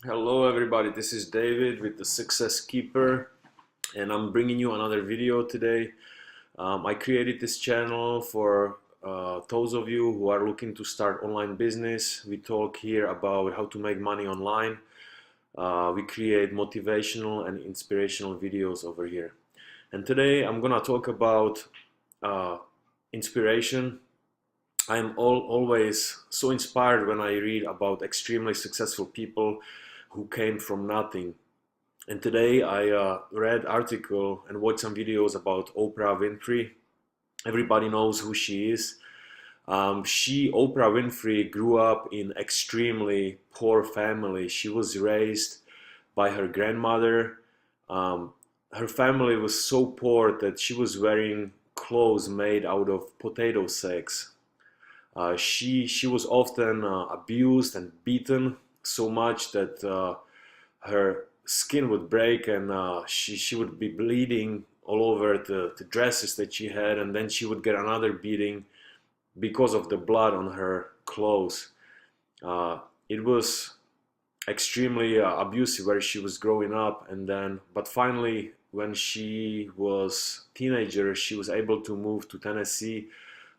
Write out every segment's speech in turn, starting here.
Hello everybody, this is David with the Success Keeper, and I'm bringing you another video today. I created this channel for those of you who are looking to start online business. We talk here about how to make money online. We create motivational and inspirational videos over here. And today I'm gonna talk about uh, inspiration. I'm always so inspired when I read about extremely successful people who came from nothing. And today I read article and watched some videos about Oprah Winfrey. Everybody knows who she is. Oprah Winfrey, grew up in extremely poor family. She was raised by her grandmother. Um, Her family was so poor that she was wearing clothes made out of potato sacks. She was often abused and beaten so much that her skin would break, and she would be bleeding all over the dresses that she had, and then she would get another beating because of the blood on her clothes. It was extremely abusive where she was growing up, and then but finally when she was teenager she was able to move to Tennessee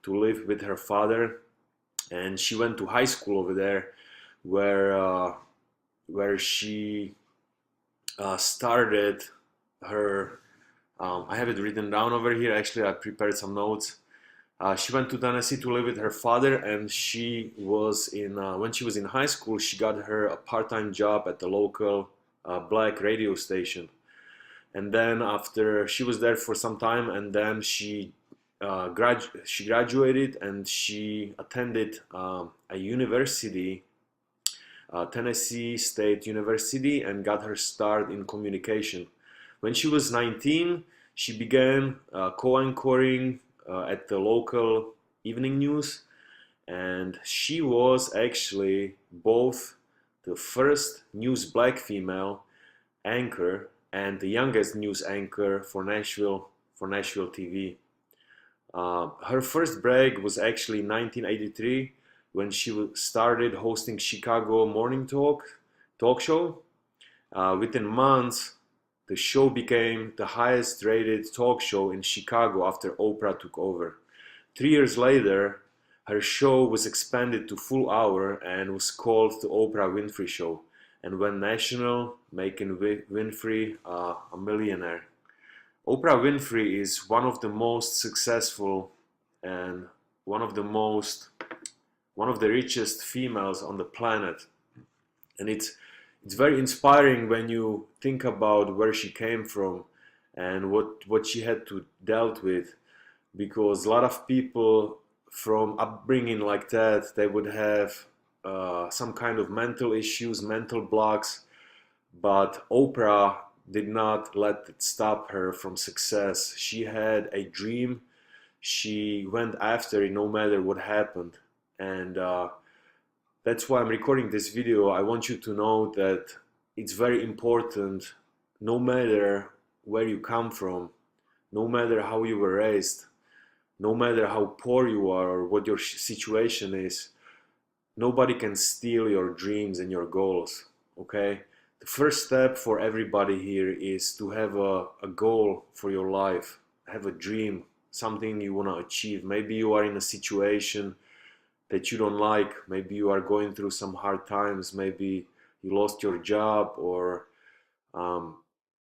to live with her father, and she went to high school over there where she started her. I have it written down over here. Actually, I prepared some notes. She went to Tennessee to live with her father, and she was in when she was in high school. She got her a part-time job at the local black radio station, and then after she was there for some time, and then she graduated and she attended a university, Tennessee State University, and got her start in communication. When she was 19, she began co-anchoring at the local evening news, and she was actually both the first news black female anchor and the youngest news anchor for Nashville TV. Her first break was actually in 1983 when she started hosting Chicago morning talk show. Within months, the show became the highest rated talk show in Chicago after Oprah took over. 3 years later, her show was expanded to full hour and was called the Oprah Winfrey Show, and went national, making Winfrey a millionaire. Oprah Winfrey is one of the most successful and one of the most one of the richest females on the planet, and it's very inspiring when you think about where she came from and what she had to dealt with, because a lot of people from upbringing like that, they would have some kind of mental issues, mental blocks, but Oprah did not let it stop her from success. She had a dream. She went after it no matter what happened. And that's why I'm recording this video. I want you to know that it's very important, no matter where you come from, no matter how you were raised, no matter how poor you are or what your situation is, nobody can steal your dreams and your goals, okay? The first step for everybody here is to have a goal for your life, have a dream, something you want to achieve. Maybe you are in a situation that you don't like, maybe you are going through some hard times, maybe you lost your job, or um,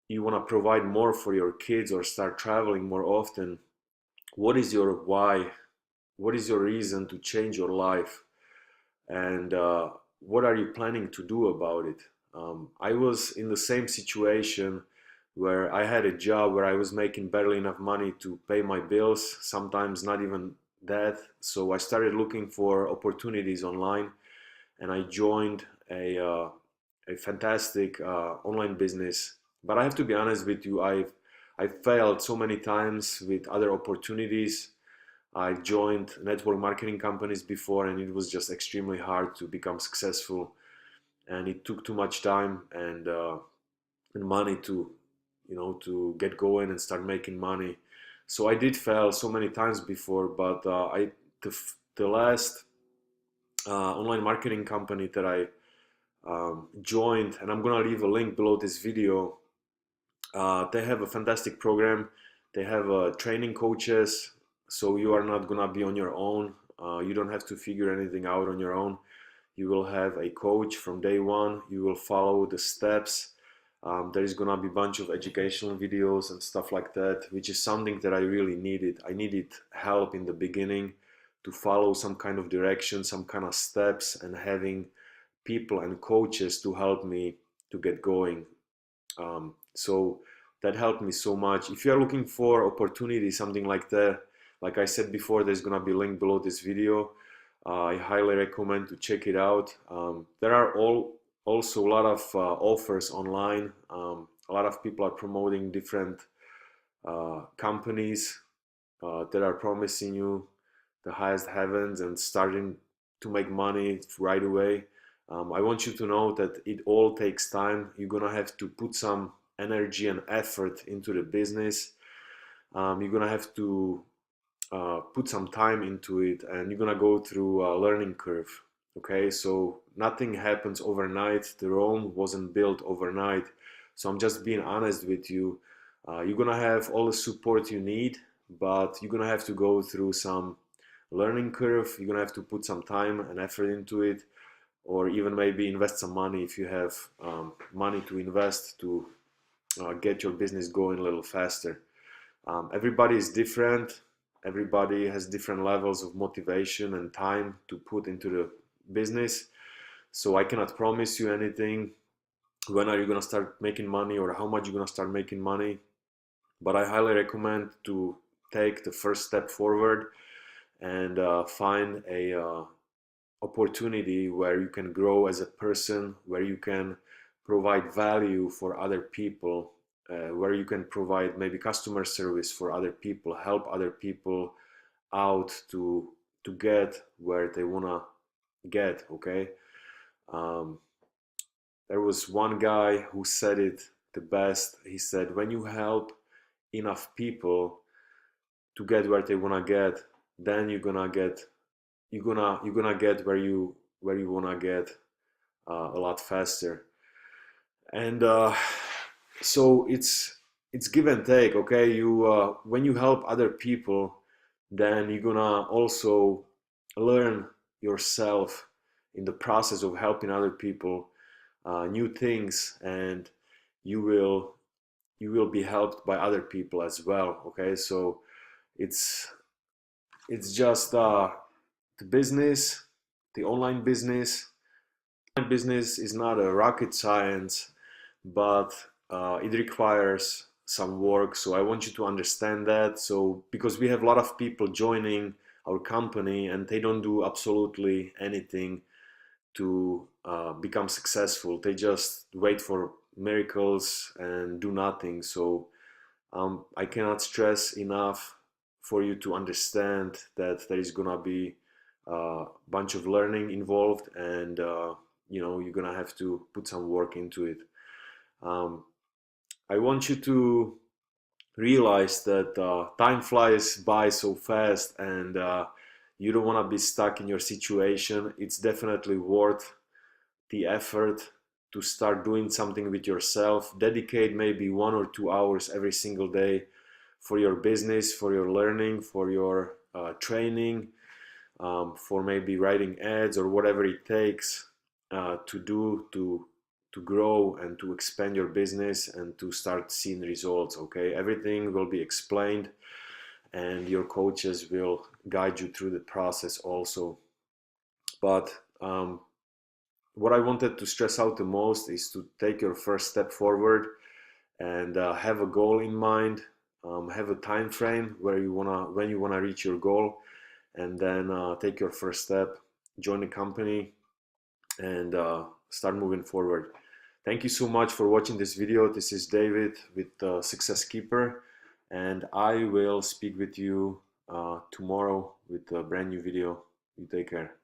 you want to provide more for your kids or start traveling more often. What is your why? What is your reason to change your life? And what are you planning to do about it? I was in the same situation where I had a job where I was making barely enough money to pay my bills, sometimes not even that. So I started looking for opportunities online, and I joined a fantastic online business. But I have to be honest with you, I failed so many times with other opportunities. I joined network marketing companies before, and it was just extremely hard to become successful, and it took too much time and money to, to get going and start making money. So I did fail so many times before, but the last online marketing company that I joined, and I'm gonna leave a link below this video. They have a fantastic program. They have training coaches, so you are not gonna be on your own. You don't have to figure anything out on your own. You will have a coach from day one. You will follow the steps. There is gonna be a bunch of educational videos and stuff like that, which is something that I really needed. I needed help in the beginning to follow some kind of direction, some kind of steps, and having people and coaches to help me to get going. So that helped me so much. If you're looking for opportunity, something like that, like I said before, there's gonna be a link below this video. I highly recommend to check it out. There are also a lot of offers online. A lot of people are promoting different companies that are promising you the highest heavens and starting to make money right away. I want you to know that it all takes time. You're gonna have to put some energy and effort into the business. You're gonna have to put some time into it, and you're gonna go through a learning curve. Okay, so nothing happens overnight. The Rome wasn't built overnight. So I'm just being honest with you. You're gonna have all the support you need, but you're gonna have to go through some learning curve. You're gonna have to put some time and effort into it, or even maybe invest some money if you have money to invest to get your business going a little faster. Everybody is different. Everybody has different levels of motivation and time to put into the business. So I cannot promise you anything. When are you going to start making money, or how much you're going to start making money? But I highly recommend to take the first step forward and find a opportunity where you can grow as a person, where you can provide value for other people, where you can provide maybe customer service for other people, help other people out to get where they wanna get. Okay, um, there was one guy who said it the best. He said, "When you help enough people to get where they wanna get, then you're gonna get where you wanna get a lot faster." And so it's give and take. Okay, you when you help other people, then you're gonna also learn yourself in the process of helping other people new things, and you will you will be helped by other people as well. Okay, so it's just the business, the online business. Online business is not a rocket science, but it requires some work. So I want you to understand that. So because we have a lot of people joining our company and they don't do absolutely anything to become successful. They just wait for miracles and do nothing. So I cannot stress enough for you to understand that there is gonna be a bunch of learning involved, and you're gonna have to put some work into it. Um, I want you to realize that time flies by so fast, and you don't want to be stuck in your situation. It's definitely worth the effort to start doing something with yourself. Dedicate maybe 1 or 2 hours every single day for your business, for your learning, for your training, for maybe writing ads or whatever it takes to do to grow and to expand your business and to start seeing results. Okay, everything will be explained, and your coaches will guide you through the process also. But what I wanted to stress out the most is to take your first step forward and have a goal in mind, have a time frame when you wanna reach your goal, and then take your first step, join the company, and start moving forward. Thank you so much for watching this video. This is David with Success Keeper, and I will speak with you tomorrow with a brand new video. You take care.